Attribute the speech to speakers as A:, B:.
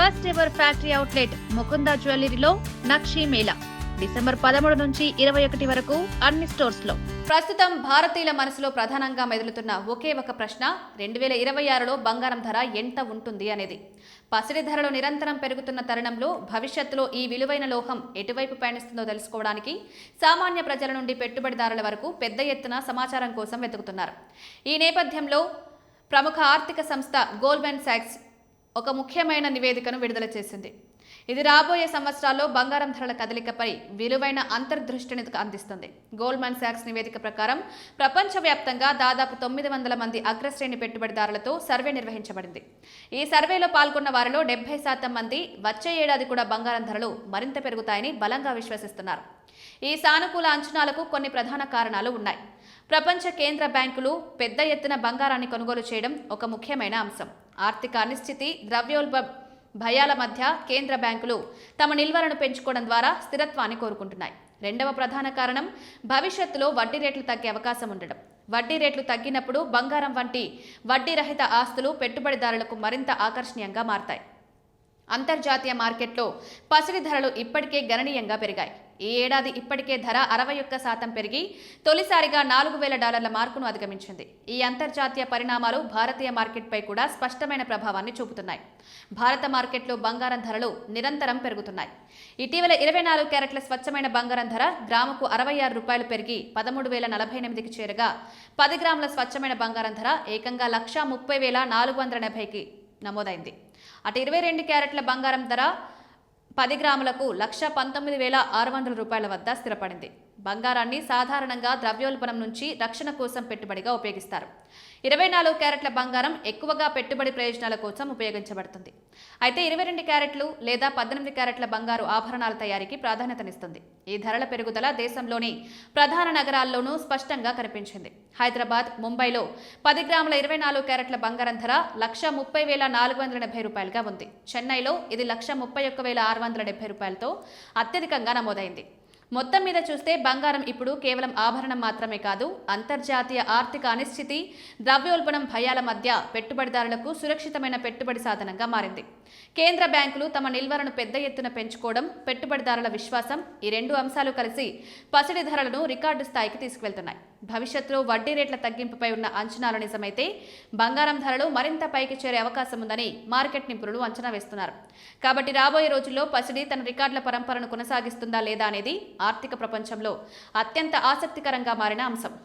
A: First ever factory outlet Mukunda జ్యువెలరీలో Nakshi Mela December 13 నుంచి 21 వరకు అన్ని స్టోర్స్ లో.
B: ప్రస్తుతం భారతీయుల మనసులో ప్రధానంగా మెదులుతున్న ఒకే ఒక ప్రశ్న 2026లో బంగారం ధర ఎంత ఉంటుంది అనేది. పసిడి ధరలు నిరంతరం పెరుగుతున్న తరుణంలో భవిష్యత్తులో ఈ విలువైన లోహం ఎటువైపు పయనిస్తుందో తెలుసుకోవడానికి సామాన్య ప్రజల నుండి పెట్టుబడిదారుల వరకు పెద్ద ఎత్తున సమాచారం కోసం వెతుకుతున్నారు. ఈ నేపథ్యంలో ప్రముఖ ఆర్థిక సంస్థ గోల్డ్మన్ సాక్స్ ఒక ముఖ్యమైన నివేదికను విడుదల చేసింది. ఇది రాబోయే సంవత్సరాల్లో బంగారం ధరల కదలికపై విలువైన అంతర్దృష్టిని అందిస్తుంది. గోల్డ్మన్ సాక్స్ నివేదిక ప్రకారం ప్రపంచవ్యాప్తంగా దాదాపు 900 మంది అగ్రశ్రేణి పెట్టుబడిదారులతో సర్వే నిర్వహించబడింది. ఈ సర్వేలో పాల్గొన్న వారిలో 70% మంది వచ్చే ఏడాది కూడా బంగారం ధరలు మరింత పెరుగుతాయని బలంగా విశ్వసిస్తున్నారు. ఈ సానుకూల అంచనాలకు కొన్ని ప్రధాన కారణాలు ఉన్నాయి. ప్రపంచ కేంద్ర బ్యాంకులు పెద్ద ఎత్తున బంగారాన్ని కొనుగోలు చేయడం ఒక ముఖ్యమైన అంశం. ఆర్థిక అనిశ్చితి, ద్రవ్యోల్బ భయాల మధ్య కేంద్ర బ్యాంకులు తమ నిల్వలను పెంచుకోవడం ద్వారా స్థిరత్వాన్ని కోరుకుంటున్నాయి. రెండవ ప్రధాన కారణం భవిష్యత్తులో వడ్డీ రేట్లు తగ్గే అవకాశం ఉండడం. వడ్డీ రేట్లు తగ్గినప్పుడు బంగారం వంటి వడ్డీ రహిత ఆస్తులు పెట్టుబడిదారులకు మరింత ఆకర్షణీయంగా మారతాయి. అంతర్జాతీయ మార్కెట్లో పసిడి ధరలు ఇప్పటికే గణనీయంగా పెరిగాయి. ఈ ఏడాది ఇప్పటికే ధర 61% పెరిగి తొలిసారిగా $4,000 మార్కును అధిగమించింది. ఈ అంతర్జాతీయ పరిణామాలు భారతీయ మార్కెట్పై కూడా స్పష్టమైన ప్రభావాన్ని చూపుతున్నాయి. భారత మార్కెట్లో బంగారం ధరలు నిరంతరం పెరుగుతున్నాయి. ఇటీవల 24 క్యారెట్ల స్వచ్ఛమైన బంగారం ధర గ్రాముకు ₹66 పెరిగి 13,048కి చేరగా 10 గ్రాముల స్వచ్ఛమైన బంగారం ధర ఏకంగా 1,30,480కి నమోదైంది. అటు 22 క్యారెట్ల బంగారం ధర 10 గ్రాములకు ₹119,600 వద్ద స్థిరపడింది. బంగారాన్ని సాధారణంగా ద్రవ్యోల్బణం నుంచి రక్షణ కోసం పెట్టుబడిగా ఉపయోగిస్తారు. 24 క్యారెట్ల బంగారం ఎక్కువగా పెట్టుబడి ప్రయోజనాల కోసం ఉపయోగించబడుతుంది. అయితే 22 క్యారెట్లు లేదా 18 క్యారెట్ల బంగారు ఆభరణాల తయారీకి ప్రాధాన్యతనిస్తుంది. ఈ ధరల పెరుగుదల దేశంలోని ప్రధాన నగరాల్లోనూ స్పష్టంగా కనిపించింది. హైదరాబాద్, ముంబైలో 10 గ్రాముల 24 క్యారెట్ల బంగారం ధర ₹130,480గా ఉంది. చెన్నైలో ఇది ₹131,670తో అత్యధికంగా నమోదైంది. మొత్తం మీద చూస్తే బంగారం ఇప్పుడు కేవలం ఆభరణం మాత్రమే కాదు, అంతర్జాతీయ ఆర్థిక అనిశ్చితి, ద్రవ్యోల్బణం భయాల మధ్య పెట్టుబడిదారులకు సురక్షితమైన పెట్టుబడి సాధనంగా మారింది. కేంద్ర బ్యాంకులు తమ నిల్వలను పెద్ద ఎత్తున పెంచుకోవడం, పెట్టుబడిదారుల విశ్వాసం, ఈ రెండు అంశాలు కలిసి పసిడి ధరలను రికార్డు స్థాయికి తీసుకువెళ్తున్నాయి. భవిష్యత్తులో వడ్డీ రేట్ల తగ్గింపుపై ఉన్న అంచనాలు నిజమైతే బంగారం ధరలు మరింత పైకి చేరే అవకాశం ఉందని మార్కెట్ నిపుణులు అంచనా వేస్తున్నారు. కాబట్టి రాబోయే రోజుల్లో పసిడి తన రికార్డుల పరంపరను కొనసాగిస్తుందా లేదా అనేది ఆర్థిక ప్రపంచంలో అత్యంత ఆసక్తికరంగా మారిన అంశం.